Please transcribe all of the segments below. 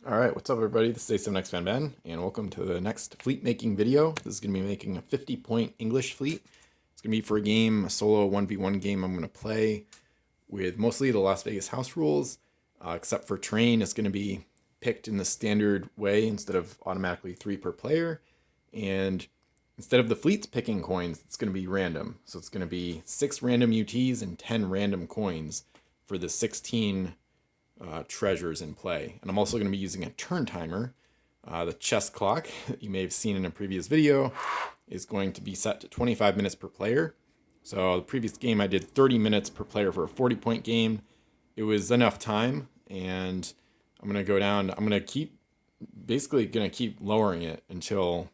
Alright, what's up everybody? This is A7X Ben, and welcome to the next fleet making video. This is going to be making a 50-point English fleet. It's going to be for a game, a solo 1v1 game I'm going to play with mostly the Las Vegas house rules, except for terrain. It's going to be picked in the standard way instead of automatically 3 per player. And instead of the fleets picking coins, it's going to be random. So it's going to be 6 random UTs and 10 random coins for the 16 treasures in play. And I'm also going to be using a turn timer. The chess clock that you may have seen in a previous video is going to be set to 25 minutes per player. So the previous game I did 30 minutes per player for a 40-point game. It was enough time, and I'm going to go down. I'm going to keep lowering it until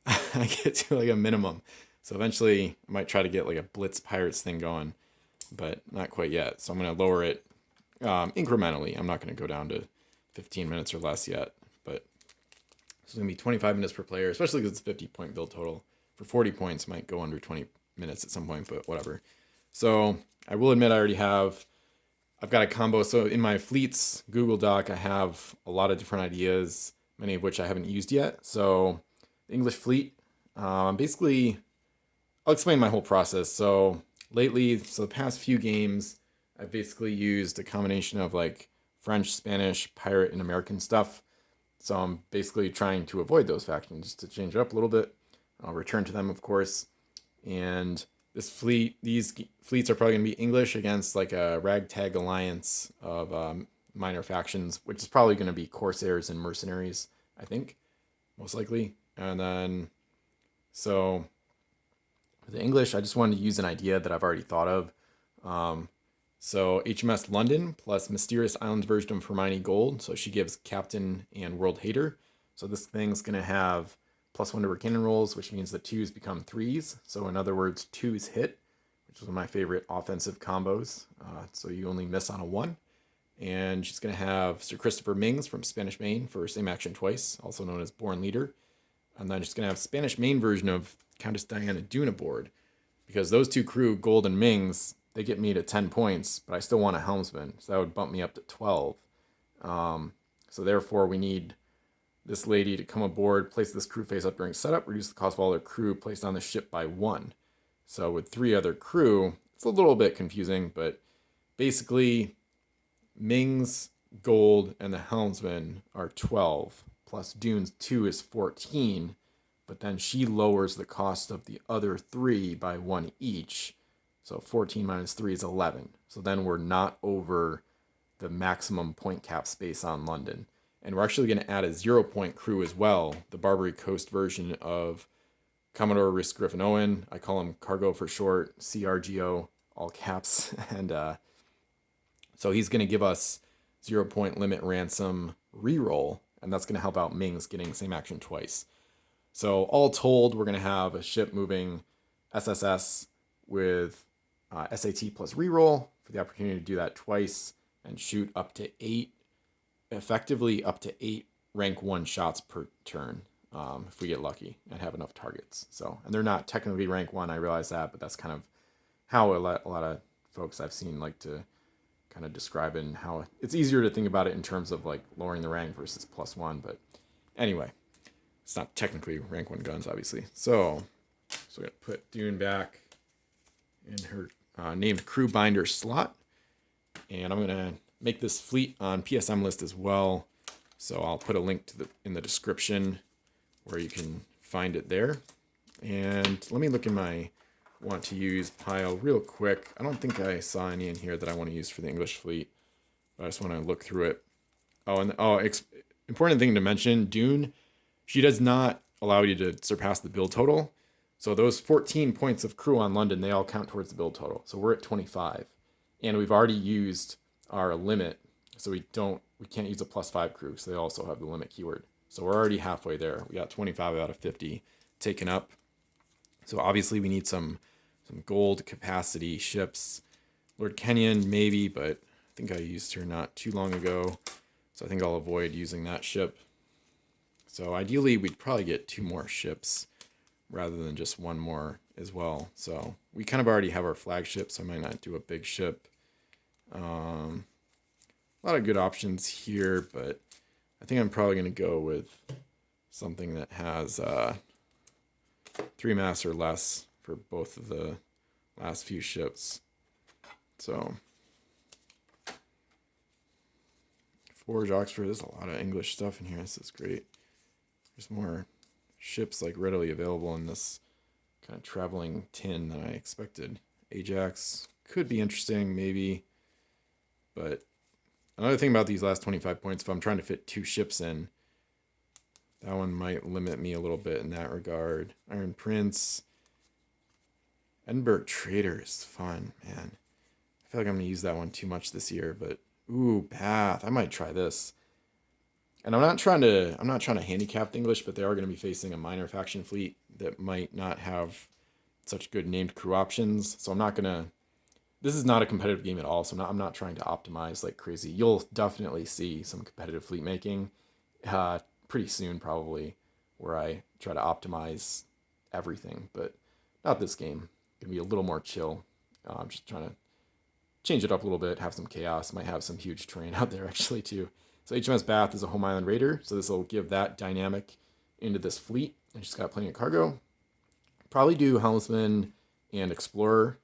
I get to like a minimum. So eventually I might try to get like a Blitz Pirates thing going, but not quite yet. So I'm going to lower it incrementally. I'm not going to go down to 15 minutes or less yet, but it's going to be 25 minutes per player, especially because it's a 50-point build total. For 40 points, might go under 20 minutes at some point, but whatever. So I will admit I've got a combo. So in my fleets Google Doc, I have a lot of different ideas, many of which I haven't used yet. So the English fleet, basically, I'll explain my whole process. So the past few games, I've basically used a combination of like French, Spanish, pirate, and American stuff. So I'm basically trying to avoid those factions to change it up a little bit. I'll return to them, of course. And these fleets are probably going to be English against like a ragtag alliance of minor factions, which is probably going to be Corsairs and Mercenaries, I think, most likely. And then, so for the English, I just wanted to use an idea that I've already thought of. So HMS London plus Mysterious Islands version of Hermione Gold. So she gives Captain and World Hater. So this thing's going to have +1 to her cannon rolls, which means the 2s become 3s. So in other words, 2s hit, which is one of my favorite offensive combos. So you only miss on a 1. And she's going to have Sir Christopher Mings from Spanish Main for same action twice, also known as Born Leader. And then she's going to have Spanish Main version of Countess Diana Dune aboard. Because those 2 crew, Gold and Mings, they get me to 10 points, but I still want a helmsman, so that would bump me up to 12. So therefore, we need this lady to come aboard, place this crew face up during setup, reduce the cost of all their crew placed on the ship by 1. So with 3 other crew, it's a little bit confusing, but basically, Ming's, Gold, and the helmsman are 12, plus Dune's 2 is 14, but then she lowers the cost of the other 3 by 1 each. So 14 minus 3 is 11. So then we're not over the maximum point cap space on London. And we're actually going to add a 0-point crew as well, the Barbary Coast version of Commodore Risk Griffin Owen. I call him Cargo for short, CRGO, all caps. And so he's going to give us 0-point limit ransom reroll, and that's going to help out Ming's getting same action twice. So all told, we're going to have a ship moving SSS with SAT plus reroll for the opportunity to do that twice and shoot up to 8, effectively up to 8 rank 1 shots per turn if we get lucky and have enough targets. So, and they're not technically rank 1, I realize that, but that's kind of how a lot of folks I've seen like to kind of describe it, and how it's easier to think about it in terms of like lowering the rank versus +1. But anyway, it's not technically rank 1 guns, obviously. So we're going to put Dune back in her named crew binder slot, and I'm gonna make this fleet on PSMList as well, so I'll put a link to in the description where you can find it there. And let me look in my want to use pile real quick. I don't think I saw any in here that I want to use for the English fleet, but I just want to look through it. Important thing to mention, Dune, she does not allow you to surpass the build total. So those 14 points of crew on London, they all count towards the build total. So we're at 25. And we've already used our limit. So we can't use a +5 crew, so they also have the limit keyword. So we're already halfway there. We got 25 out of 50 taken up. So obviously we need some gold capacity ships. Lord Kenyon, maybe, but I think I used her not too long ago. So I think I'll avoid using that ship. So ideally, we'd probably get 2 more ships rather than just 1 more as well. So we kind of already have our flagship, so I might not do a big ship. A lot of good options here, but I think I'm probably going to go with something that has 3 masts or less for both of the last few ships. So, Forge Oxford, there's a lot of English stuff in here. This is great. There's more ships like readily available in this kind of traveling tin than I expected. Ajax could be interesting, maybe. But another thing about these last 25 points, if I'm trying to fit 2 ships in, that one might limit me a little bit in that regard. Iron Prince. Edinburgh Trader is fun, man. I feel like I'm going to use that one too much this year, but ooh, Bath. I might try this. And I'm not trying to handicap the English, but they are going to be facing a minor faction fleet that might not have such good named crew options. So I'm not going to... This is not a competitive game at all, so I'm not trying to optimize like crazy. You'll definitely see some competitive fleet making pretty soon, probably, where I try to optimize everything, but not this game. Gonna be a little more chill. I'm just trying to change it up a little bit, have some chaos. Might have some huge terrain out there actually too. So HMS Bath is a home island raider, so this will give that dynamic into this fleet. And she's got plenty of cargo. Probably do helmsman and explorer.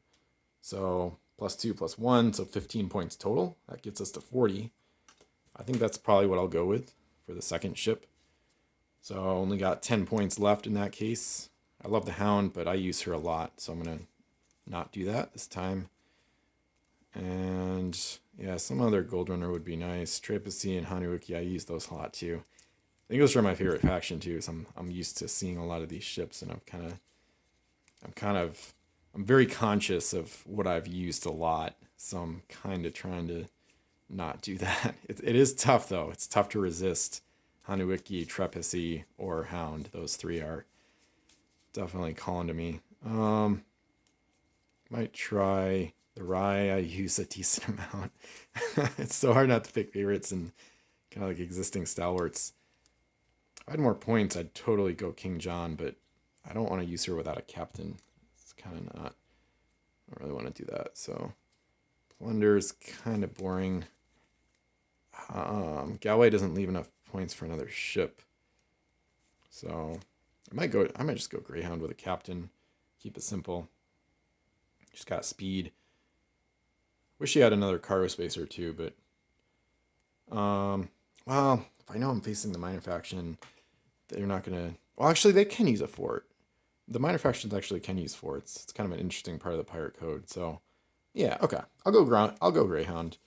So +2, +1, so 15 points total. That gets us to 40. I think that's probably what I'll go with for the second ship. So I only got 10 points left in that case. I love the Hound, but I use her a lot, so I'm going to not do that this time. And yeah, some other Gold Runner would be nice. Trapezy and Hanuiki, I use those a lot too. The English are my favorite faction too, so I'm used to seeing a lot of these ships, and I'm very conscious of what I've used a lot, so I'm kind of trying to not do that. It is tough though. It's tough to resist Hanuiki, Trapezy, or Hound. Those 3 are definitely calling to me. Might try the Rye. I use a decent amount. It's so hard not to pick favorites and kind of like existing stalwarts. If I had more points, I'd totally go King John, but I don't want to use her without a captain. It's kind of not. I don't really want to do that. So Plunder's kind of boring. Galway doesn't leave enough points for another ship. So I might just go Greyhound with a captain. Keep it simple. She's got speed. Wish she had another cargo spacer too, but well, if I know I'm facing the minor faction, they're not gonna. Well, actually, they can use a fort. The minor factions actually can use forts. It's kind of an interesting part of the pirate code. So, yeah, okay. I'll go Greyhound.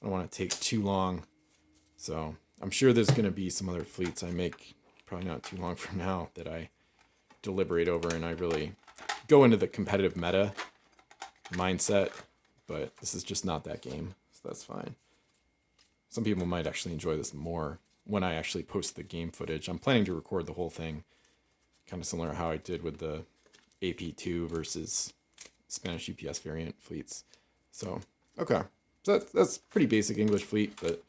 I don't want to take too long. So I'm sure there's gonna be some other fleets I make probably not too long from now that I deliberate over and I really go into the competitive meta mindset. But this is just not that game, so that's fine. Some people might actually enjoy this more when I actually post the game footage. I'm planning to record the whole thing, kind of similar to how I did with the AP2 versus Spanish UPS variant fleets. So, okay. So that's pretty basic English fleet, but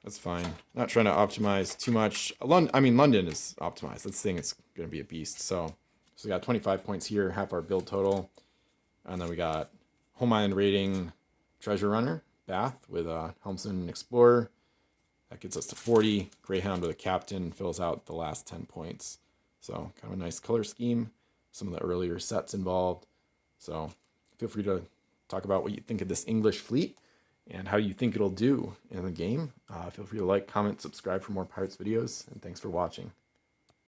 that's fine. Not trying to optimize too much. London is optimized. This thing is going to be a beast. So we got 25 points here, half our build total. And then we got Home Island Raiding Treasure Runner, Bath, with Helmsman and Explorer. That gets us to 40. Greyhound with a captain fills out the last 10 points. So kind of a nice color scheme. Some of the earlier sets involved. So feel free to talk about what you think of this English fleet and how you think it'll do in the game. Feel free to like, comment, subscribe for more Pirates videos, and thanks for watching.